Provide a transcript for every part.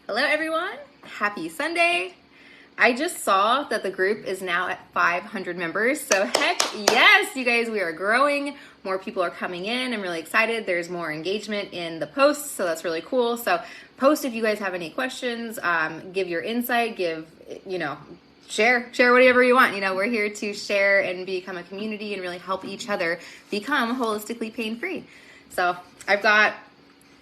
Hello everyone, happy Sunday. I just saw that the group is now at 500 members, so heck yes, you guys, we are growing. More people are coming in. I'm really excited. There's more engagement in the posts, so that's really cool. So post if you guys have any questions, give your insight, share whatever you want. We're here to share and become a community and really help each other become holistically pain-free. So I've got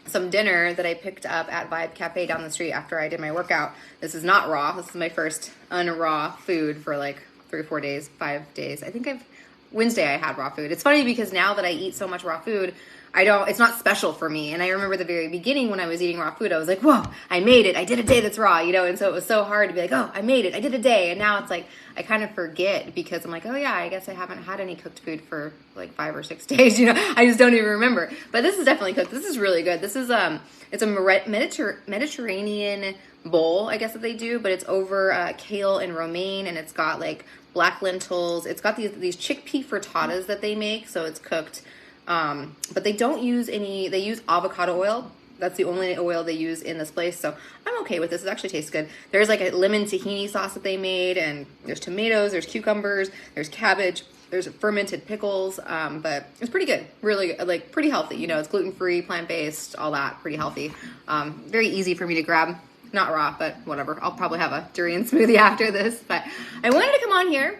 some dinner that I picked up at Vibe Cafe down the street after I did my workout. This is not raw. This is my first unraw food for like 3 or 4 days, 5 days. Wednesday I had raw food. It's funny because now that I eat so much raw food, it's not special for me. And I remember the very beginning when I was eating raw food, I was like, whoa, I made it. I did a day that's raw, and so it was so hard to be like, oh, I made it. I did a day. And now it's like, I kind of forget because I'm like, oh yeah, I guess I haven't had any cooked food for like 5 or 6 days. I just don't even remember. But this is definitely cooked. This is really good. This is, it's a Mediterranean bowl, I guess that they do, but it's over kale and romaine, and it's got like black lentils. It's got these chickpea frittatas that they make. So it's cooked. But they don't use they use avocado oil. That's the only oil they use in this place. So I'm okay with this. It actually tastes good. There's like a lemon tahini sauce that they made, and there's tomatoes, there's cucumbers, there's cabbage, there's fermented pickles. But it's pretty good. Really, like pretty healthy. It's gluten-free, plant-based, all that, pretty healthy. Very easy for me to grab. Not raw, but whatever. I'll probably have a durian smoothie after this. But I wanted to come on here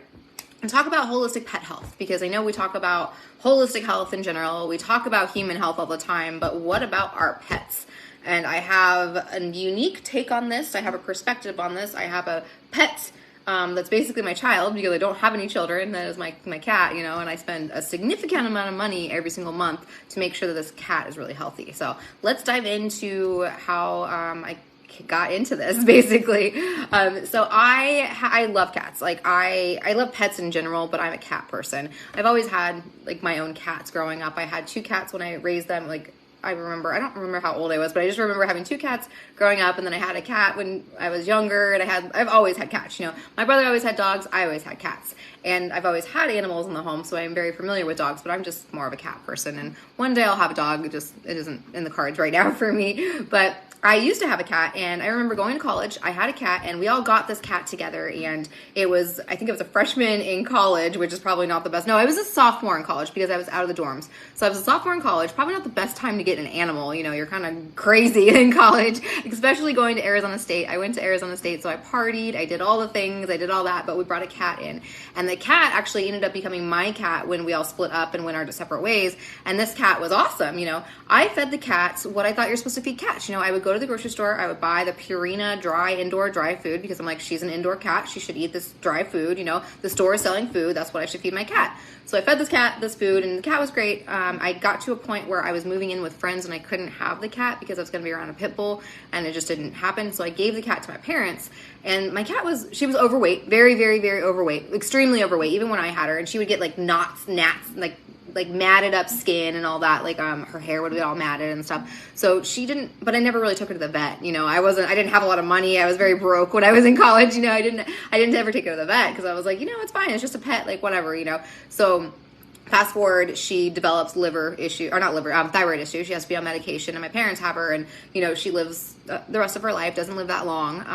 and talk about holistic pet health, because I know we talk about holistic health in general. We talk about human health all the time, but what about our pets? And I have a unique take on this. I have a perspective on this. I have a pet that's basically my child, because I don't have any children. That is my cat, and I spend a significant amount of money every single month to make sure that this cat is really healthy. So let's dive into how I got into this basically. So I love cats. Like I love pets in general, but I'm a cat person. I've always had like my own cats growing up. I had 2 cats when I raised them. Like I don't remember how old I was, but I just remember having 2 cats growing up, and then I had a cat when I was younger, and I've always had cats. My brother always had dogs. I always had cats, and I've always had animals in the home, so I'm very familiar with dogs, but I'm just more of a cat person. And one day I'll have a dog. It isn't in the cards right now for me, but I used to have a cat, and I remember going to college. I had a cat, and we all got this cat together, and I think it was a freshman in college, which is probably not the best. No, I was a sophomore in college because I was out of the dorms. So I was a sophomore in college, probably not the best time to get an animal. You're kind of crazy in college, especially going to Arizona State. I went to Arizona State, so I partied, I did all the things, I did all that, but we brought a cat in. And the cat actually ended up becoming my cat when we all split up and went our separate ways. And this cat was awesome. I fed the cats what I thought you're supposed to feed cats. I would go to the grocery store, I would buy the Purina indoor dry food, because I'm like, she's an indoor cat, she should eat this dry food. The store is selling food, that's what I should feed my cat. So I fed this cat this food, and the cat was great. I got to a point where I was moving in with friends, and I couldn't have the cat because I was going to be around a pit bull, and it just didn't happen. So I gave the cat to my parents, and my cat was overweight, very, very, very overweight, extremely overweight, even when I had her. And she would get like gnats, like matted up skin and all that. Like her hair would be all matted and stuff. So but I never really took her to the vet. I didn't have a lot of money. I was very broke when I was in college. I didn't ever take her to the vet because I was like, it's fine. It's just a pet, like whatever, So fast forward, she develops thyroid issue. She has to be on medication, and my parents have her, and she lives the rest of her life, doesn't live that long.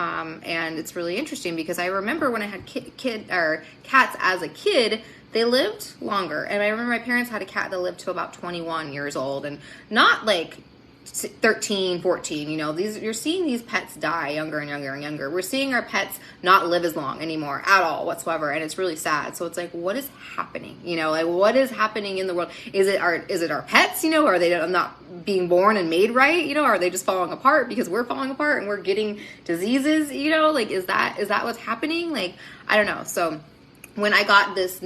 And it's really interesting because I remember when I had cats as a kid, they lived longer. And I remember my parents had a cat that lived to about 21 years old, and not like 13, 14, you're seeing these pets die younger and younger and younger. We're seeing our pets not live as long anymore at all whatsoever. And it's really sad. So it's like, what is happening? Like what is happening in the world? Is it our pets, are they not being born and made right? Are they just falling apart because we're falling apart and we're getting diseases? Like, is that what's happening? Like, I don't know. So when I got this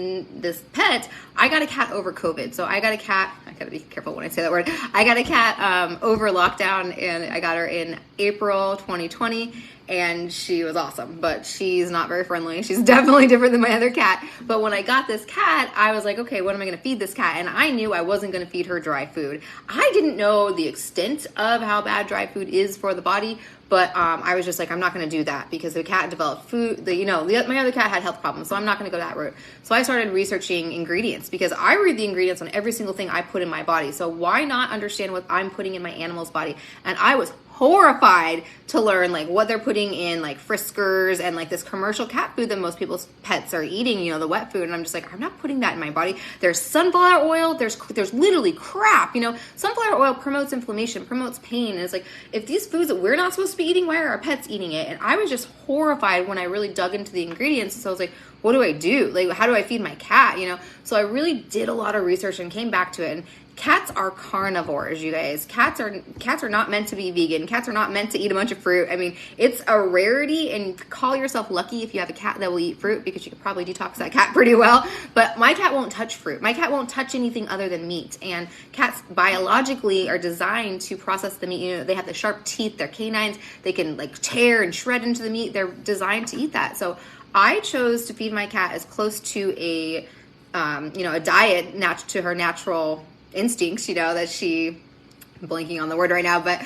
pet, I got a cat over COVID. So I got a cat, I gotta be careful when I say that word. I got a cat over lockdown, and I got her in April 2020, and she was awesome, but she's not very friendly. She's definitely different than my other cat. But when I got this cat, I was like, okay, what am I gonna feed this cat? And I knew I wasn't gonna feed her dry food. I didn't know the extent of how bad dry food is for the body, but I was just like, I'm not going to do that because the cat developed food. My other cat had health problems, so I'm not going to go that route. So I started researching ingredients because I read the ingredients on every single thing I put in my body. So why not understand what I'm putting in my animal's body? And I was horrified to learn like what they're putting in like Friskers and like this commercial cat food that most people's pets are eating, you know, the wet food. And I'm just like, I'm not putting that in my body. There's sunflower oil. There's literally crap, you know. Sunflower oil promotes inflammation, promotes pain. And it's like, if these foods that we're not supposed to be eating, why are our pets eating it? And I was just horrified when I really dug into the ingredients. So I was like, what do I do? Like, how do I feed my cat, you know? So I really did a lot of research and came back to it. And cats are carnivores, you guys. Cats are not meant to be vegan. Cats are not meant to eat a bunch of fruit. I mean, it's a rarity, and you call yourself lucky if you have a cat that will eat fruit, because you could probably detox that cat pretty well. But my cat won't touch fruit. My cat won't touch anything other than meat. And cats biologically are designed to process the meat. You know, they have the sharp teeth. They're canines. They can like tear and shred into the meat. They're designed to eat that. So I chose to feed my cat as close to a diet to her natural instincts, you know, that I'm blanking on the word right now, but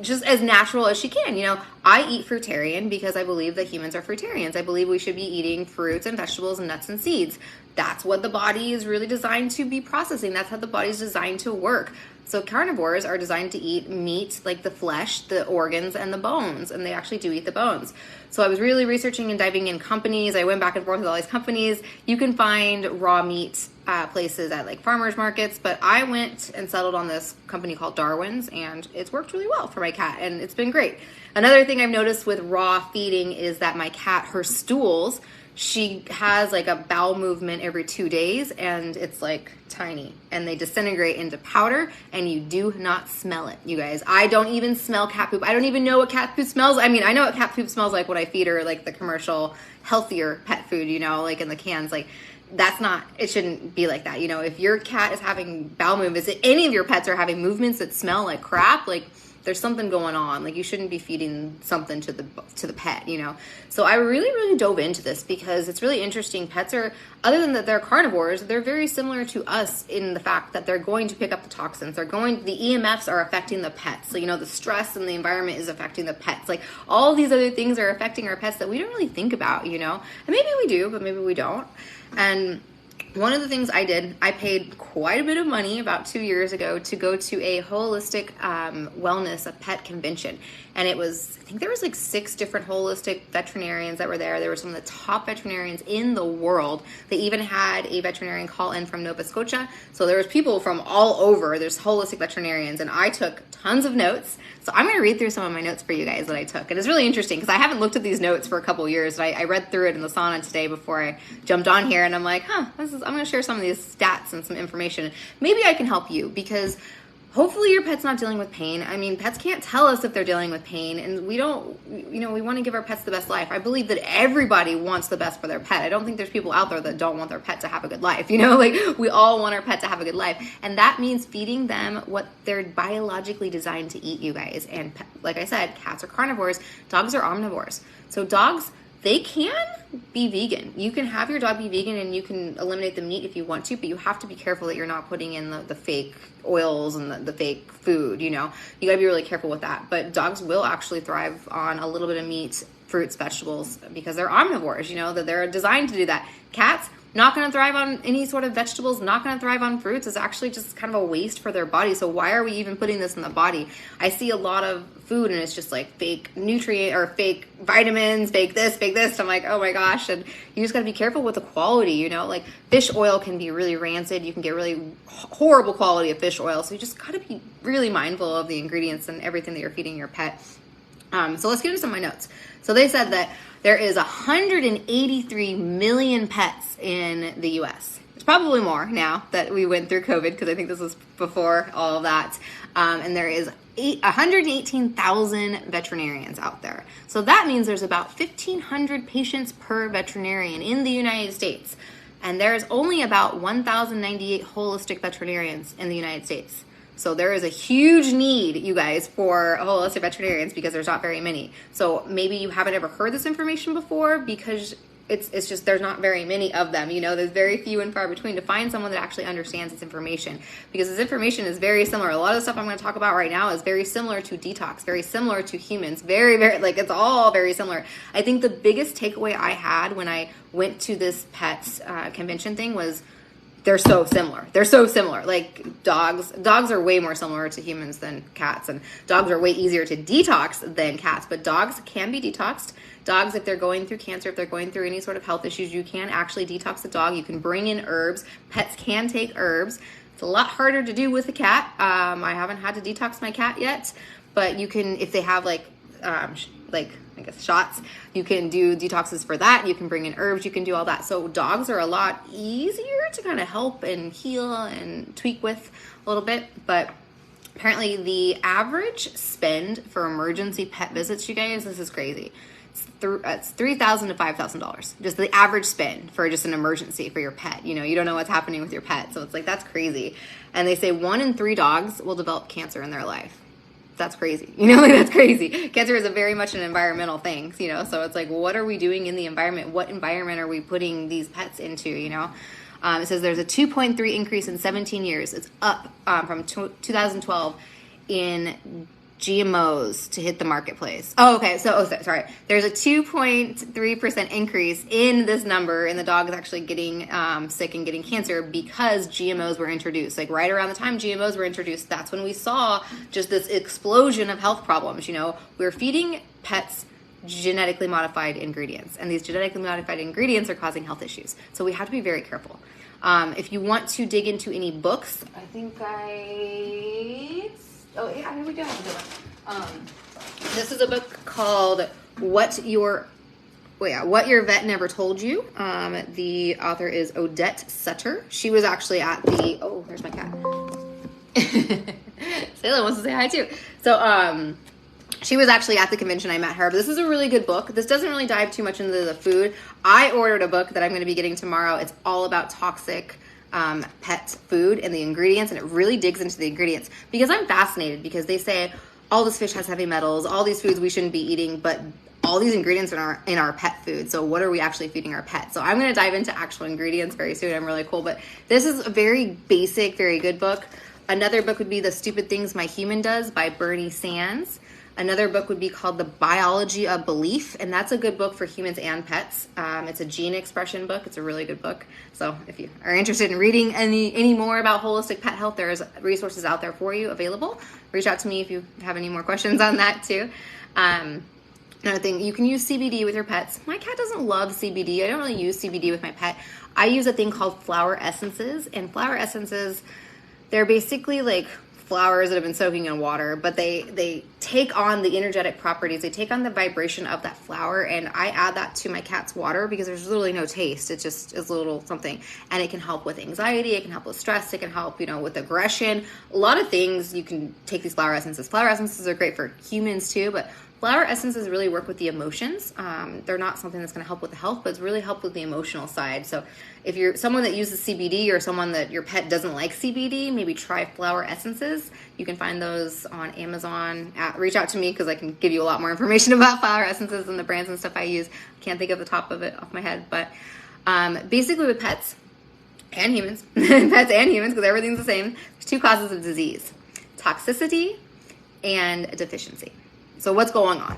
just as natural as she can. You know, I eat fruitarian because I believe that humans are fruitarians. I believe we should be eating fruits and vegetables and nuts and seeds. That's what the body is really designed to be processing. That's how the body's designed to work. So carnivores are designed to eat meat, like the flesh, the organs, and the bones, and they actually do eat the bones. So I was really researching and diving in companies. I went back and forth with all these companies. You can find raw meat places at like farmers markets, but I went and settled on this company called Darwin's, and it's worked really well for my cat, and it's been great. Another thing I've noticed with raw feeding is that my cat, her stools, she has like a bowel movement every 2 days, and it's like tiny, and they disintegrate into powder, and you do not smell it, you guys. I don't even smell cat poop. I don't even know what cat poop smells. I mean, I know what cat poop smells like when I feed her like the commercial healthier pet food, you know, like in the cans. Like, that's not, it shouldn't be like that. You know, if your cat is having bowel movements, if any of your pets are having movements that smell like crap, like there's something going on. Like, you shouldn't be feeding something to the pet, you know? So I really dove into this because it's really interesting. Pets are, other than that they're carnivores, they're very similar to us in the fact that they're going to pick up the toxins. The EMFs are affecting the pets. So, you know, the stress in the environment is affecting the pets. Like, all these other things are affecting our pets that we don't really think about, you know? And maybe we do, but maybe we don't. And one of the things I did, I paid quite a bit of money about 2 years ago to go to a holistic wellness, a pet convention. And it was, I think there was like 6 different holistic veterinarians that were there. There were some of the top veterinarians in the world. They even had a veterinarian call in from Nova Scotia. So there was people from all over. There's holistic veterinarians, and I took tons of notes. So I'm going to read through some of my notes for you guys that I took. And it's really interesting because I haven't looked at these notes for a couple years. But I read through it in the sauna today before I jumped on here, and I'm like, I'm going to share some of these stats and some information. Maybe I can help you, because hopefully your pet's not dealing with pain. I mean, pets can't tell us if they're dealing with pain, and we don't, you know, we want to give our pets the best life. I believe that everybody wants the best for their pet. I don't think there's people out there that don't want their pet to have a good life. You know, like, we all want our pet to have a good life. And that means feeding them what they're biologically designed to eat, you guys. And like I said, cats are carnivores, dogs are omnivores. So dogs, they can be vegan. You can have your dog be vegan, and you can eliminate the meat if you want to, but you have to be careful that you're not putting in the fake oils and the fake food, you know. You gotta be really careful with that. But dogs will actually thrive on a little bit of meat, fruits, vegetables, because they're omnivores, you know, that they're designed to do that. Cats, not going to thrive on any sort of vegetables, not going to thrive on fruits. It's actually just kind of a waste for their body. So why are we even putting this in the body? I see a lot of food, and it's just like fake nutrient or fake vitamins, fake this, fake this. I'm like, oh my gosh. And you just got to be careful with the quality, you know, like fish oil can be really rancid. You can get really horrible quality of fish oil. So you just got to be really mindful of the ingredients and everything that you're feeding your pet. So let's get into some of my notes. So they said that there is 183 million pets in the U.S. It's probably more now that we went through COVID, because I think this was before all of that. And there is 118,000 veterinarians out there. So that means there's about 1,500 patients per veterinarian in the United States. And there's only about 1,098 holistic veterinarians in the United States. So there is a huge need, you guys, for holistic veterinarians, because there's not very many. So maybe you haven't ever heard this information before, because it's just there's not very many of them. You know, there's very few and far between to find someone that actually understands this information, because this information is very similar. A lot of the stuff I'm going to talk about right now is very similar to detox, very similar to humans, very, like, it's all very similar. I think the biggest takeaway I had when I went to this pets convention thing was they're so similar. They're so similar. Like dogs are way more similar to humans than cats, and dogs are way easier to detox than cats, but dogs can be detoxed. Dogs, if they're going through cancer, if they're going through any sort of health issues, you can actually detox the dog. You can bring in herbs. Pets can take herbs. It's a lot harder to do with a cat. I haven't had to detox my cat yet, but you can, if they have like I guess shots, you can do detoxes for that. You can bring in herbs, you can do all that. So dogs are a lot easier to kind of help and heal and tweak with a little bit. But apparently the average spend for emergency pet visits, you guys, this is crazy. It's $3,000 to $5,000. Just the average spend for just an emergency for your pet. You know, you don't know what's happening with your pet. So it's like, that's crazy. And they say 1 in 3 dogs will develop cancer in their life. That's crazy. You know, like that's crazy. Cancer is a very much an environmental thing, you know, so it's like, what are we doing in the environment? What environment are we putting these pets into, you know? It says there's a 2.3 increase in 17 years. It's up from 2012 in GMOs to hit the marketplace. Oh, okay. Sorry. There's a 2.3% increase in this number in the dogs actually getting sick and getting cancer because GMOs were introduced. Like right around the time GMOs were introduced, that's when we saw just this explosion of health problems. You know, we're feeding pets genetically modified ingredients, and these genetically modified ingredients are causing health issues. So we have to be very careful. If you want to dig into any books, oh yeah, here we go. This is a book called What Your Vet Never Told You. The author is Odette Sutter. She was actually at the, oh, there's my cat. Sayla wants to say hi too. So, she was actually at the convention. I met her, but this is a really good book. This doesn't really dive too much into the food. I ordered a book that I'm going to be getting tomorrow. It's all about toxic pet food and the ingredients, and it really digs into the ingredients because I'm fascinated, because they say all this fish has heavy metals, all these foods we shouldn't be eating, but all these ingredients are in our pet food. So what are we actually feeding our pets? So I'm going to dive into actual ingredients very soon. I'm really cool, but this is a very basic, very good book. Another book would be The Stupid Things My Human Does by Bernie Sands. Another book would be called The Biology of Belief, and that's a good book for humans and pets. It's a gene expression book. It's a really good book. So if you are interested in reading any more about holistic pet health, there's resources out there for you available. Reach out to me if you have any more questions on that too. Another thing, you can use CBD with your pets. My cat doesn't love CBD. I don't really use CBD with my pet. I use a thing called flower essences, and flower essences, they're basically like flowers that have been soaking in water, but they take on the energetic properties. They take on the vibration of that flower, and I add that to my cat's water because there's literally no taste. It just is a little something, and it can help with anxiety. It can help with stress. It can help, with aggression. A lot of things you can take these flower essences. Flower essences are great for humans too, but flower essences really work with the emotions. They're not something that's going to help with the health, but it's really help with the emotional side. So if you're someone that uses CBD or someone that your pet doesn't like CBD, maybe try flower essences. You can find those on Amazon. Reach out to me because I can give you a lot more information about flower essences and the brands and stuff I use. I can't think of the top of it off my head, but basically with pets and humans, because everything's the same, there's 2 causes of disease: toxicity and deficiency. So what's going on?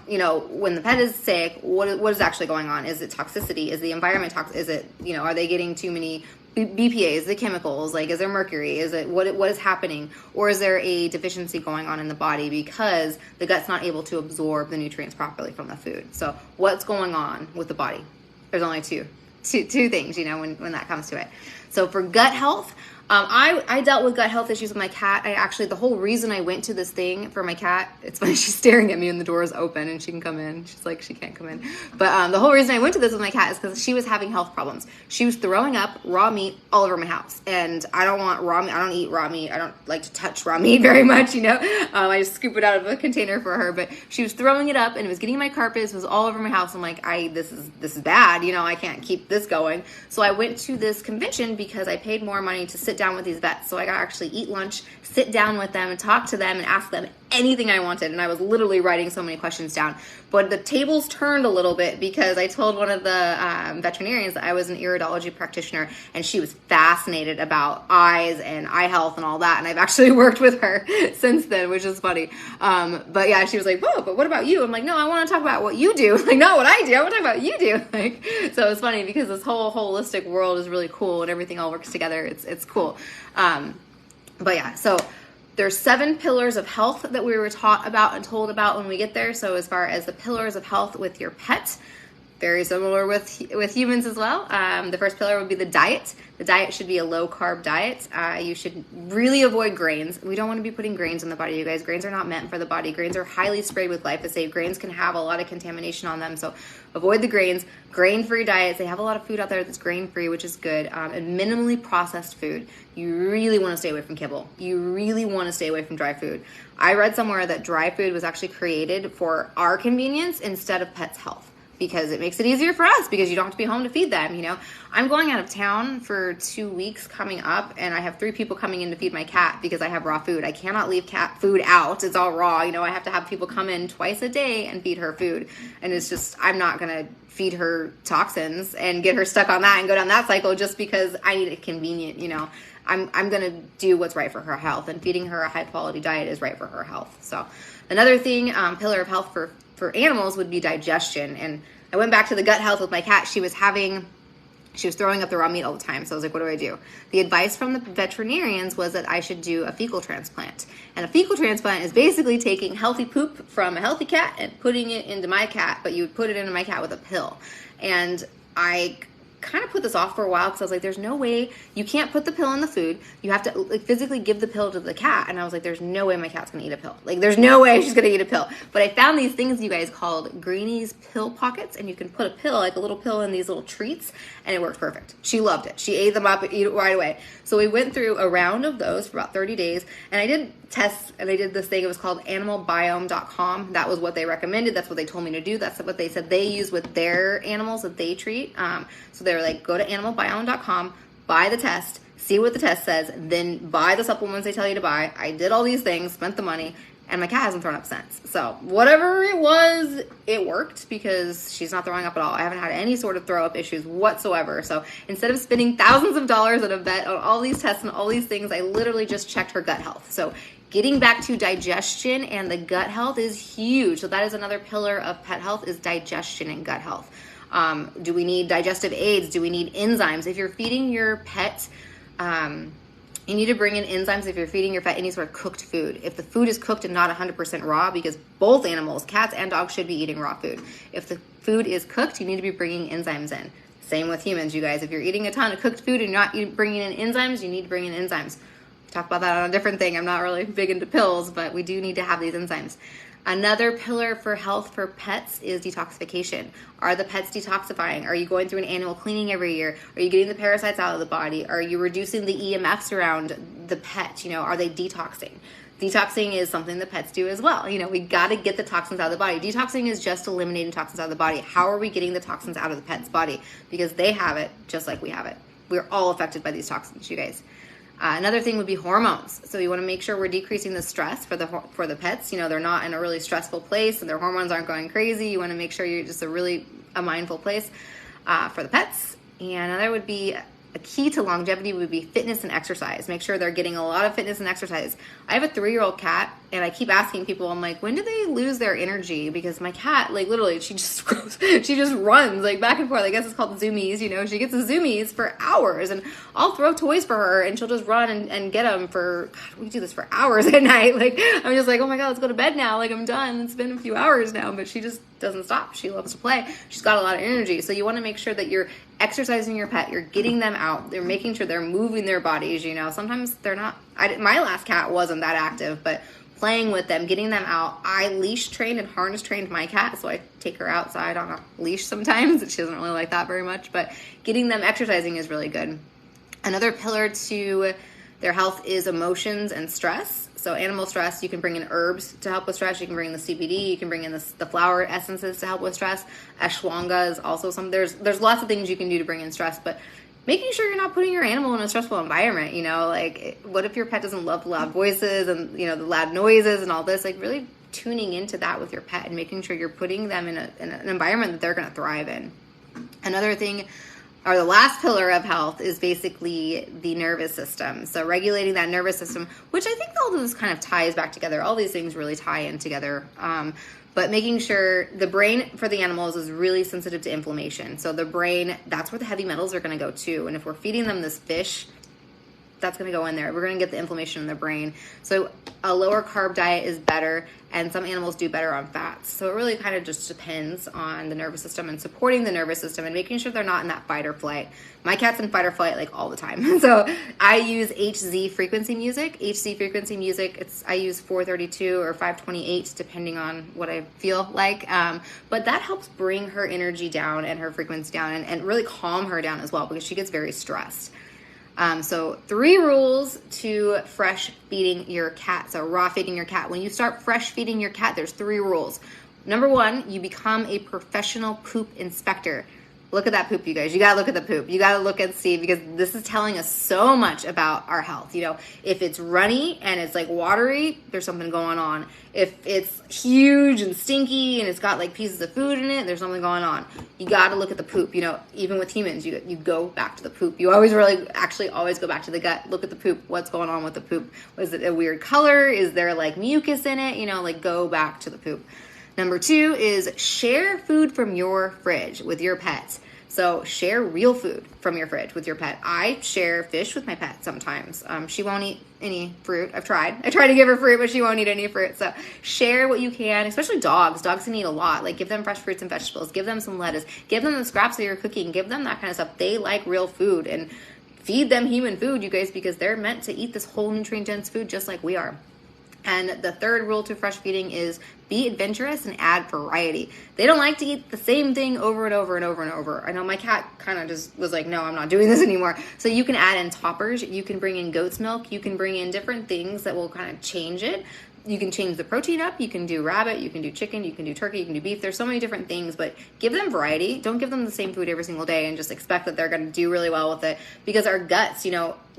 When the pet is sick, what is actually going on? Is it toxicity? Is the environment toxic? Is it, are they getting too many BPAs, the chemicals? Like, is there mercury? Is it, what is happening? Or is there a deficiency going on in the body because the gut's not able to absorb the nutrients properly from the food? So what's going on with the body? There's only two things, when that comes to it. So for gut health, I dealt with gut health issues with my cat. The whole reason I went to this thing for my cat, it's funny, she's staring at me and the door is open and she can come in. She's like, she can't come in. But the whole reason I went to this with my cat is because she was having health problems. She was throwing up raw meat all over my house. And I don't want raw meat. I don't eat raw meat. I don't like to touch raw meat very much, I just scoop it out of a container for her. But she was throwing it up and it was getting my carpets. It was all over my house. I'm like, this is bad. I can't keep this going. So I went to this convention because I paid more money to sit sit down with these vets. So I got to actually eat lunch, sit down with them and talk to them and ask them anything I wanted. And I was literally writing so many questions down. But the tables turned a little bit because I told one of the veterinarians that I was an iridology practitioner, and she was fascinated about eyes and eye health and all that. And I've actually worked with her since then, which is funny. But yeah, she was like, whoa, but what about you? I'm like, no, I want to talk about what you do. Like, not what I do. I want to talk about what you do. Like, so it's funny because this whole holistic world is really cool and everything all works together. It's cool. But yeah, so there's 7 pillars of health that we were taught about and told about when we get there. So as far as the pillars of health with your pet, very similar with humans as well. The first pillar would be the diet. The diet should be a low carb diet. You should really avoid grains. We don't want to be putting grains in the body, you guys. Grains are not meant for the body. Grains are highly sprayed with glyphosate. Grains can have a lot of contamination on them. So avoid the grains. Grain-free diets. They have a lot of food out there that's grain-free, which is good. And minimally processed food. You really want to stay away from kibble. You really want to stay away from dry food. I read somewhere that dry food was actually created for our convenience instead of pets' health, because it makes it easier for us because you don't have to be home to feed them, you know. I'm going out of town for 2 weeks coming up, and I have 3 people coming in to feed my cat because I have raw food. I cannot leave cat food out. It's all raw, you know. I have to have people come in twice a day and feed her food, and it's just, I'm not going to feed her toxins and get her stuck on that and go down that cycle just because I need it convenient, you know. I'm going to do what's right for her health, and feeding her a high quality diet is right for her health. So another thing, pillar of health for animals would be digestion. And I went back to the gut health with my cat. She was throwing up the raw meat all the time. So I was like, what do I do? The advice from the veterinarians was that I should do a fecal transplant. And a fecal transplant is basically taking healthy poop from a healthy cat and putting it into my cat, but you would put it into my cat with a pill. And I kind of put this off for a while because I was like, there's no way, you can't put the pill in the food. You have to like physically give the pill to the cat. And I was like, there's no way my cat's gonna eat a pill. Like, there's no way she's gonna eat a pill. But I found these things, you guys, called Greenie's pill pockets, and you can put a pill, like a little pill, in these little treats, and it worked perfect. She loved it. She ate them up and ate it right away. So we went through a round of those for about 30 days, and I did tests, and I did this thing. It was called animalbiome.com. That was what they recommended. That's what they told me to do. That's what they said they use with their animals that they treat. So they were like, go to animalbiome.com, buy the test, see what the test says, then buy the supplements they tell you to buy. I did all these things, spent the money, and my cat hasn't thrown up since. So whatever it was, it worked because she's not throwing up at all. I haven't had any sort of throw up issues whatsoever. So instead of spending thousands of dollars at a vet on all these tests and all these things, I literally just checked her gut health. So getting back to digestion and the gut health is huge. So that is another pillar of pet health, is digestion and gut health. Do we need digestive aids? Do we need enzymes? If you're feeding your pet, you need to bring in enzymes if you're feeding your pet any sort of cooked food. If the food is cooked and not 100% raw, because both animals, cats and dogs, should be eating raw food. If the food is cooked, you need to be bringing enzymes in. Same with humans, you guys. If you're eating a ton of cooked food and not bringing in enzymes, you need to bring in enzymes. Talk about that on a different thing. I'm not really big into pills, but we do need to have these enzymes. Another pillar for health for pets is detoxification. Are the pets detoxifying? Are you going through an annual cleaning every year? Are you getting the parasites out of the body? Are you reducing the EMFs around the pet? You know, are they detoxing? Detoxing is something that pets do as well. You know, we got to get the toxins out of the body. Detoxing is just eliminating toxins out of the body. How are we getting the toxins out of the pet's body? Because they have it just like we have it. We're all affected by these toxins, you guys. Another thing would be hormones. So you want to make sure we're decreasing the stress for the pets. You know, they're not in a really stressful place and their hormones aren't going crazy. You want to make sure you're just a mindful place for the pets. And another would be a key to longevity would be fitness and exercise. Make sure they're getting a lot of fitness and exercise. I have a 3-year-old cat, and I keep asking people, I'm like, when do they lose their energy? Because my cat, like, literally, she just runs, like, back and forth. I guess it's called zoomies, you know. She gets the zoomies for hours, and I'll throw toys for her, and she'll just run and get them for, God, we do this for hours at night. Like, I'm just like, oh my God, let's go to bed now. Like, I'm done. It's been a few hours now, but she just doesn't stop. She loves to play. She's got a lot of energy. So you want to make sure that you're exercising your pet, you're getting them out, they're making sure they're moving their bodies. You know, sometimes they're not. My last cat wasn't that active, but playing with them, getting them out. I leash trained and harness trained my cat, so I take her outside on a leash sometimes. She doesn't really like that very much, but getting them exercising is really good. Another pillar to their health is emotions and stress. So animal stress, you can bring in herbs to help with stress. You can bring in the CBD. You can bring in the flower essences to help with stress. Ashwagandha is also there's lots of things you can do to bring in stress, but making sure you're not putting your animal in a stressful environment. Like what if your pet doesn't love the loud voices and the loud noises and all this? Like really tuning into that with your pet and making sure you're putting them in an environment that they're going to thrive in. Another thing, or the last pillar of health, is basically the nervous system. So regulating that nervous system, which I think all of this kind of ties back together. All these things really tie in together. But making sure the brain for the animals is really sensitive to inflammation. So the brain, that's where the heavy metals are going to go too. And if we're feeding them this fish, that's going to go in there. We're going to get the inflammation in the brain. So a lower carb diet is better, and some animals do better on fats. So it really kind of just depends on the nervous system and supporting the nervous system and making sure they're not in that fight or flight. My cat's in fight or flight like all the time. So I use HZ frequency music. HZ frequency music, I use 432 or 528 depending on what I feel like. But that helps bring her energy down and her frequency down and really calm her down as well because she gets very stressed. So 3 rules to fresh feeding your cat. So raw feeding your cat. When you start fresh feeding your cat, there's 3 rules. Number 1, you become a professional poop inspector. Look at that poop, you guys. You gotta look at the poop. You gotta look and see, because this is telling us so much about our health. If it's runny and it's like watery, there's something going on. If it's huge and stinky and it's got like pieces of food in it, there's something going on. You gotta look at the poop. Even with humans, you go back to the poop. You always always go back to the gut. Look at the poop. What's going on with the poop? Was it a weird color? Is there like mucus in it? Go back to the poop. Number 2 is share food from your fridge with your pets. So share real food from your fridge with your pet. I share fish with my pet sometimes. She won't eat any fruit. I try to give her fruit, but she won't eat any fruit. So share what you can, especially dogs. Dogs can eat a lot. Like give them fresh fruits and vegetables. Give them some lettuce. Give them the scraps that you're cooking. Give them that kind of stuff. They like real food, and feed them human food, you guys, because they're meant to eat this whole nutrient-dense food just like we are. And the 3rd rule to fresh feeding is be adventurous and add variety. They don't like to eat the same thing over and over and over and over. I know my cat kind of just was like, no, I'm not doing this anymore. So you can add in toppers. You can bring in goat's milk. You can bring in different things that will kind of change it. You can change the protein up. You can do rabbit. You can do chicken. You can do turkey. You can do beef. There's so many different things, but give them variety. Don't give them the same food every single day and just expect that they're going to do really well with it, because our guts,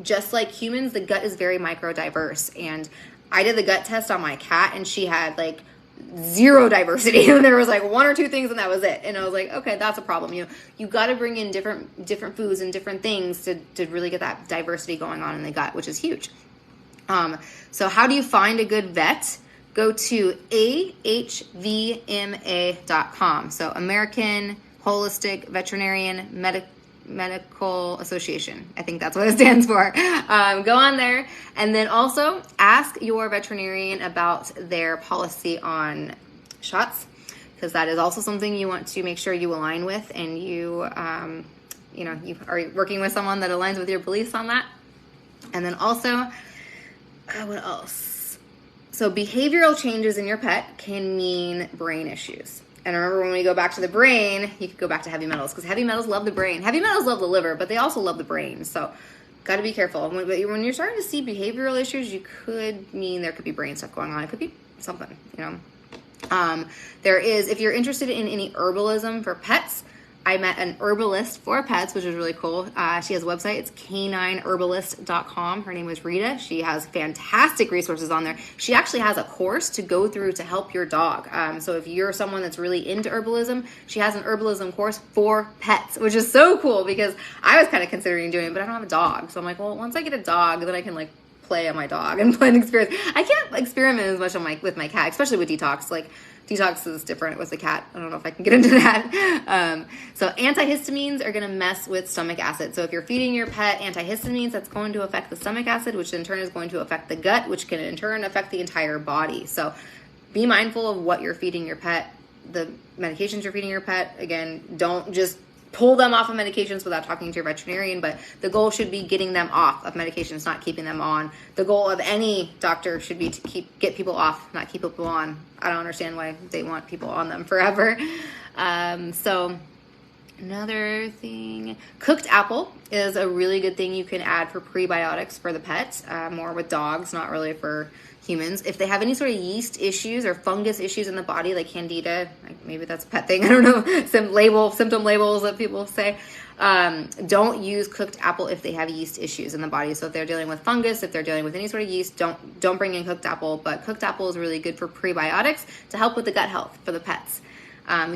just like humans, the gut is very micro-diverse. And I did the gut test on my cat and she had like 0 diversity. And there was like 1 or 2 things and that was it. And I was like, okay, that's a problem. You got to bring in different foods and different things to really get that diversity going on in the gut, which is huge. So how do you find a good vet? Go to ahvma.com. So American Holistic Veterinarian Medical Association. I think that's what it stands for. Go on there, and then also ask your veterinarian about their policy on shots, because that is also something you want to make sure you align with, and you are working with someone that aligns with your beliefs on that. And then also, what else? So behavioral changes in your pet can mean brain issues. And remember, when we go back to the brain, you could go back to heavy metals, because heavy metals love the brain. Heavy metals love the liver, but they also love the brain. So got to be careful. When you're starting to see behavioral issues, you could mean there could be brain stuff going on. It could be something, There is, if you're interested in any herbalism for pets, I met an herbalist for pets, which is really cool. She has a website. It's canineherbalist.com. Her name is Rita. She has fantastic resources on there. She actually has a course to go through to help your dog. So if you're someone that's really into herbalism, she has an herbalism course for pets, which is so cool, because I was kind of considering doing it, but I don't have a dog. So I'm like, well, once I get a dog, then I can like play on my dog and play and experience. I can't experiment as much with my cat, especially with detox. Like, detox is different with the cat. I don't know if I can get into that. So antihistamines are going to mess with stomach acid. So if you're feeding your pet antihistamines, that's going to affect the stomach acid, which in turn is going to affect the gut, which can in turn affect the entire body. So be mindful of what you're feeding your pet, the medications you're feeding your pet. Again, don't just pull them off of medications without talking to your veterinarian, but the goal should be getting them off of medications, not keeping them on. The goal of any doctor should be to get people off, not keep people on. I don't understand why they want people on them forever. So another thing, cooked apple is a really good thing you can add for prebiotics for the pets, more with dogs, not really for humans. If they have any sort of yeast issues or fungus issues in the body, like candida, like maybe that's a pet thing, I don't know, symptom labels that people say, don't use cooked apple if they have yeast issues in the body. So if they're dealing with fungus, if they're dealing with any sort of yeast, don't bring in cooked apple. But cooked apple is really good for prebiotics to help with the gut health for the pets.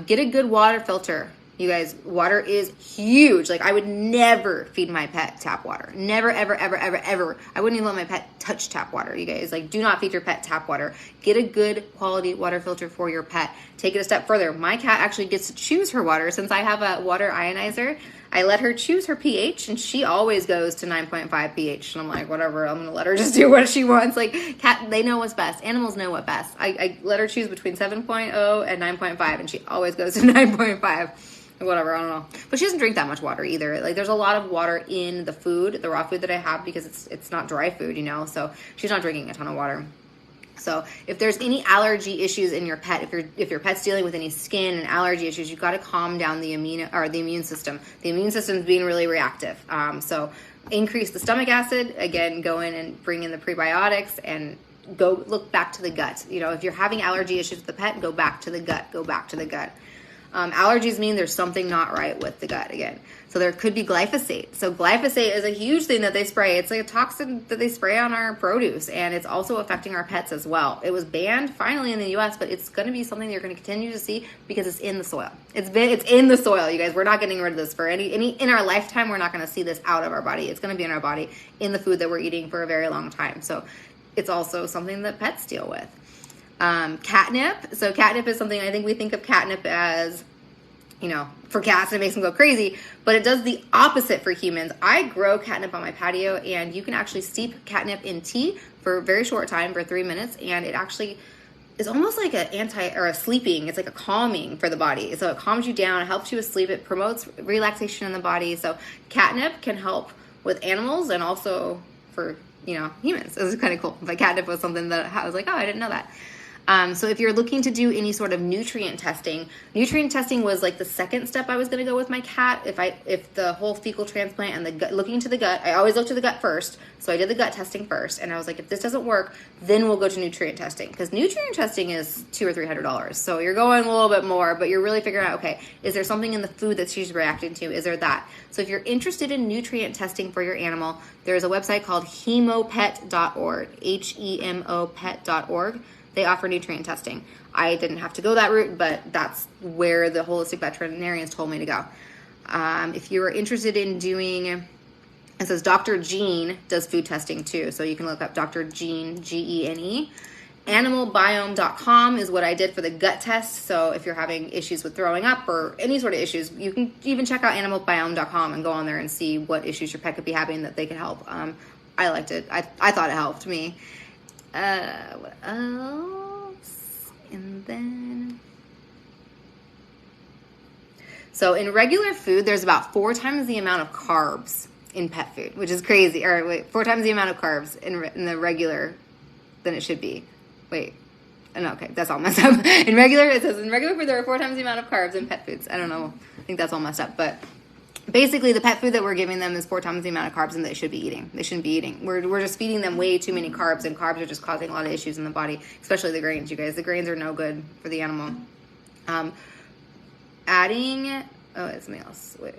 Get a good water filter. You guys, water is huge. Like, I would never feed my pet tap water. Never, ever, ever, ever, ever. I wouldn't even let my pet touch tap water, you guys. Like, do not feed your pet tap water. Get a good quality water filter for your pet. Take it a step further. My cat actually gets to choose her water. Since I have a water ionizer, I let her choose her pH, and she always goes to 9.5 pH. And I'm like, whatever, I'm going to let her just do what she wants. Like, they know what's best. Animals know what best. I let her choose between 7.0 and 9.5, and she always goes to 9.5. Whatever, I don't know. But she doesn't drink that much water either. Like, there's a lot of water in the food, the raw food that I have, because it's not dry food, you know, so she's not drinking a ton of water. So if there's any allergy issues in your pet, if your pet's dealing with any skin and allergy issues, you've got to calm down the immune system. The immune system's being really reactive. So increase the stomach acid. Again, go in and bring in the prebiotics and go look back to the gut. You know, if you're having allergy issues with the pet, go back to the gut. Go back to the gut. Allergies mean there's something not right with the gut again. So there could be glyphosate. So glyphosate is a huge thing that they spray. It's like a toxin that they spray on our produce, and it's also affecting our pets as well. It was banned finally in the US, but it's going to be something you're going to continue to see because it's in the soil. It's in the soil, you guys. We're not getting rid of this for any in our lifetime. We're not going to see this out of our body. It's going to be in our body, in the food that we're eating for a very long time. So it's also something that pets deal with. Catnip. So catnip is something, I think we think of catnip as, you know, for cats, it makes them go crazy, but it does the opposite for humans. I grow catnip on my patio, and you can actually steep catnip in tea for a very short time, for 3 minutes, and it actually is almost like a sleeping. It's like a calming for the body. So it calms you down, it helps you with sleep, it promotes relaxation in the body. So catnip can help with animals and also for, you know, humans. This is kind of cool. But catnip was something that I was like, oh, I didn't know that. So if you're looking to do any sort of nutrient testing was like the second step I was going to go with my cat. If the whole fecal transplant and the gut, looking to the gut, I always look to the gut first. So I did the gut testing first, and I was like, if this doesn't work, then we'll go to nutrient testing, because nutrient testing is $200 or $300. So you're going a little bit more, but you're really figuring out, okay, is there something in the food that she's reacting to? Is there that? So if you're interested in nutrient testing for your animal, there's a website called hemopet.org, HEMOpet.org. They offer nutrient testing. I didn't have to go that route, but that's where the holistic veterinarians told me to go. If you are interested in doing, it says Dr. Gene does food testing too, so you can look up Dr. Gene, Gene. Animalbiome.com is what I did for the gut test. So if you're having issues with throwing up or any sort of issues, you can even check out animalbiome.com and go on there and see what issues your pet could be having that they can help. I liked it. I thought it helped me. What else? And then, so in regular food, there's about 4 times the amount of carbs in pet food, which is crazy. Or wait, 4 times the amount of carbs in the regular than it should be. Wait, no, okay, that's all messed up. It says in regular food, there are 4 times the amount of carbs in pet foods. I don't know. I think that's all messed up, but basically, the pet food that we're giving them is 4 times the amount of carbs that they should be eating. They shouldn't be eating. We're just feeding them way too many carbs, and carbs are just causing a lot of issues in the body, especially the grains, you guys. The grains are no good for the animal. It's something else. Wait.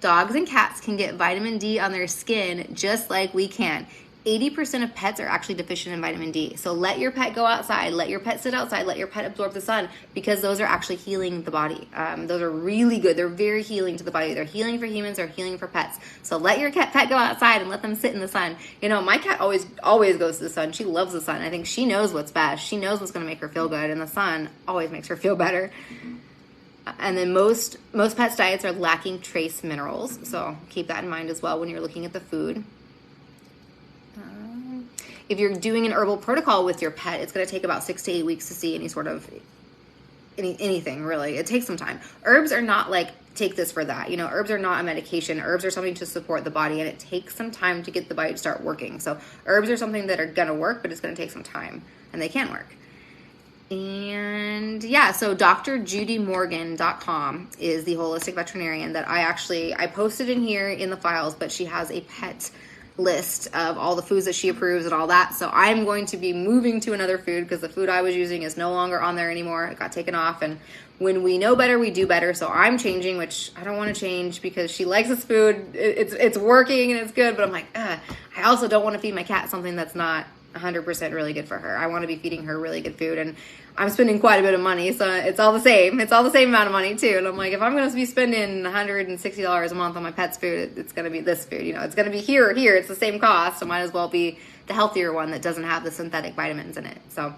Dogs and cats can get vitamin D on their skin just like we can. 80% of pets are actually deficient in vitamin D. So let your pet go outside, let your pet sit outside, let your pet absorb the sun, because those are actually healing the body. Those are really good. They're very healing to the body. They're healing for humans, they're healing for pets. So let your pet go outside and let them sit in the sun. You know, my cat always goes to the sun. She loves the sun. I think she knows what's best. She knows what's going to make her feel good, and the sun always makes her feel better. And then most pets' diets are lacking trace minerals. So keep that in mind as well when you're looking at the food. If you're doing an herbal protocol with your pet, it's going to take about 6 to 8 weeks to see any sort of anything, really. It takes some time. Herbs are not like, take this for that. You know, herbs are not a medication. Herbs are something to support the body, and it takes some time to get the body to start working. So herbs are something that are going to work, but it's going to take some time, and they can work. And yeah, so drjudymorgan.com is the holistic veterinarian that I posted in here in the files, but she has a pet list of all the foods that she approves and all that. So I'm going to be moving to another food because the food I was using is no longer on there anymore. It got taken off, and when we know better, we do better. So I'm changing, which I don't want to change because she likes this food. It's working and it's good, but I'm like, I also don't want to feed my cat something that's not 100% really good for her. I want to be feeding her really good food, and I'm spending quite a bit of money, so it's all the same. It's all the same amount of money too. And I'm like, if I'm going to be spending $160 a month on my pet's food, it's going to be this food. You know, it's going to be here or here. It's the same cost. So might as well be the healthier one that doesn't have the synthetic vitamins in it. So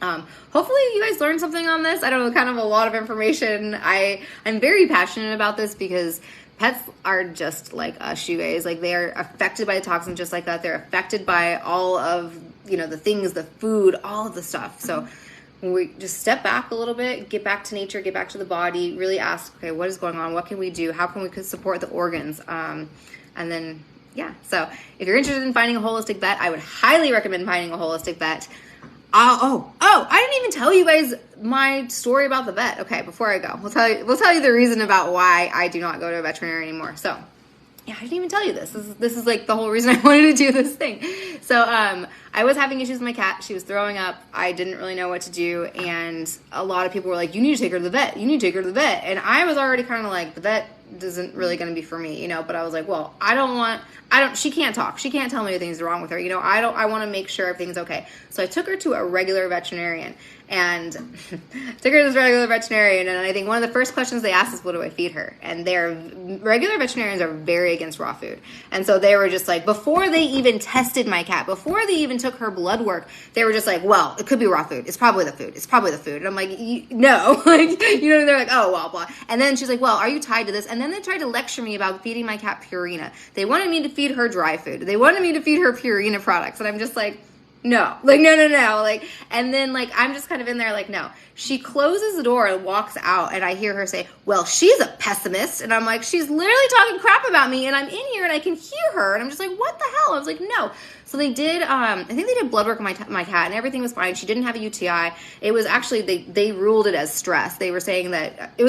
hopefully you guys learned something on this. I don't know, kind of a lot of information. I'm very passionate about this because pets are just like us, you guys. Like, they are affected by the toxins just like that. They're affected by all of, you know, the things, the food, all of the stuff. So when we just step back a little bit, get back to nature, get back to the body, really ask, okay, what is going on? What can we do? How can we support the organs? And then, yeah. So if you're interested in finding a holistic vet, I would highly recommend finding a holistic vet. I didn't even tell you guys my story about the vet. Okay, before I go, we'll tell you the reason about why I do not go to a veterinarian anymore. So, yeah, I didn't even tell you this. This is like the whole reason I wanted to do this thing. So, I was having issues with my cat. She was throwing up. I didn't really know what to do, and a lot of people were like, "You need to take her to the vet. You need to take her to the vet." And I was already kind of like, the vet isn't really going to be for me, you know. But I was like, well, she can't talk. She can't tell me things wrong with her. You know, I want to make sure everything's okay. So I took her to a regular veterinarian, and took her to this regular veterinarian. And I think one of the first questions they asked is, what do I feed her? And regular veterinarians are very against raw food. And so they were just like, before they even tested my cat, before they even took her blood work, they were just like, well, it could be raw food. It's probably the food. It's probably the food. And I'm like, no, like, you know, they're like, oh, well, blah. And then she's like, well, are you tied to this? And then they tried to lecture me about feeding my cat Purina. They wanted me to feed her dry food. They wanted me to feed her Purina products. And I'm just like, no, like, no. Like, and then like, I'm just kind of in there like, no. She closes the door and walks out, and I hear her say, well, she's a pessimist. And I'm like, she's literally talking crap about me, and I'm in here and I can hear her. And I'm just like, what the hell? I was like, no. So they did, I think they did blood work on my cat, and everything was fine. She didn't have a UTI. It was actually, they ruled it as stress. They were saying that it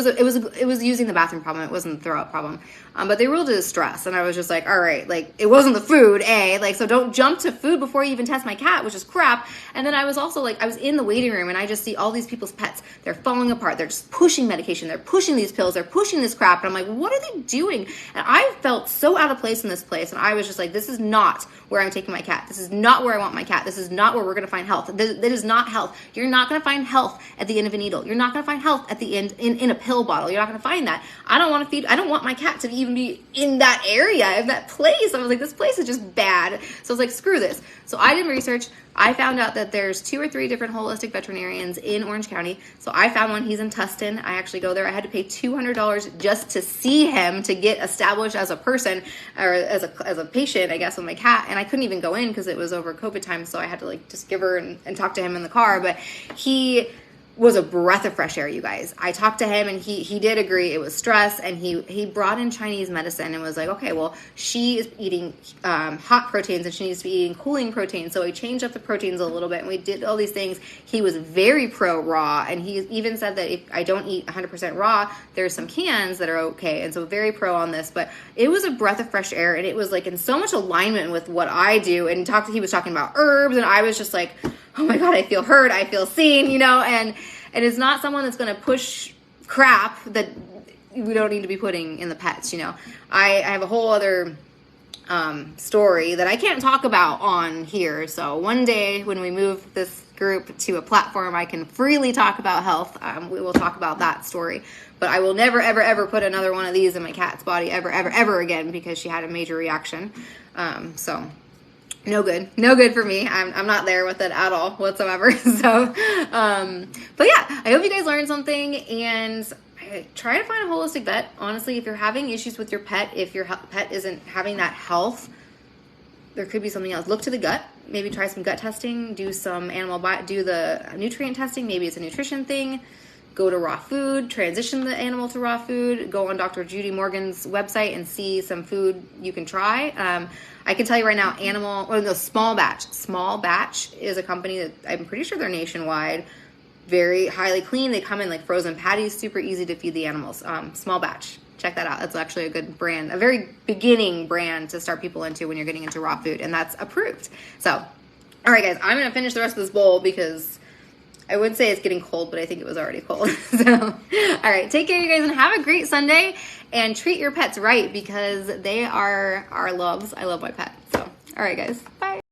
was using the bathroom problem. It wasn't the throw up problem. But they ruled it as stress. And I was just like, all right, like, it wasn't the food, like, so don't jump to food before you even test my cat, which is crap. And then I was also like, I was in the waiting room, and I just see all these people's pets. They're falling apart. They're just pushing medication. They're pushing these pills. They're pushing this crap. And I'm like, what are they doing? And I felt so out of place in this place. And I was just like, this is not where I'm taking my cat. This is not where I want my cat. This is not where we're going to find health. That is not health. You're not going to find health at the end of a needle. You're not going to find health at the end in a pill bottle. You're not going to find that. I don't want my cat to even be in that area, in that place. I was like, this place is just bad. So I was like, screw this. So I did research. I found out that there's 2 or 3 different holistic veterinarians in Orange County. So I found one. He's in Tustin. I actually go there. I had to pay $200 just to see him, to get established as a person, or as a patient, I guess, with my cat. And I couldn't even go in because it was over COVID time. So I had to like just give her and talk to him in the car. But he was a breath of fresh air, you guys. I talked to him, and he did agree it was stress, and he brought in Chinese medicine and was like, okay, well, she is eating hot proteins and she needs to be eating cooling proteins. So we changed up the proteins a little bit, and we did all these things. He was very pro raw, and he even said that if I don't eat 100% raw, there's some cans that are okay. And so very pro on this, but it was a breath of fresh air, and it was like in so much alignment with what I do. And he was talking about herbs, and I was just like, oh my God, I feel heard, I feel seen, you know, and it's not someone that's going to push crap that we don't need to be putting in the pets, you know. I have a whole other story that I can't talk about on here. So one day when we move this group to a platform I can freely talk about health, we will talk about that story. But I will never, ever, ever put another one of these in my cat's body ever, ever, ever again, because she had a major reaction. So no good for me. I'm not there with it at all whatsoever. So, but yeah, I hope you guys learned something, and try to find a holistic vet. Honestly, if you're having issues with your pet, if your pet isn't having that health, there could be something else. Look to the gut. Maybe try some gut testing. Do some do the nutrient testing. Maybe it's a nutrition thing. Go to raw food. Transition the animal to raw food. Go on Dr. Judy Morgan's website and see some food you can try. I can tell you right now, Small Batch. Small Batch is a company that I'm pretty sure they're nationwide. Very highly clean. They come in like frozen patties, super easy to feed the animals. Small Batch. check that out. That's actually a good brand, a very beginning brand to start people into when you're getting into raw food, and that's approved. So, all right, guys, I'm going to finish the rest of this bowl because I would say it's getting cold, but I think it was already cold. So, all right, take care, you guys, and have a great Sunday, and treat your pets right because they are our loves. I love my pet. So, all right, guys.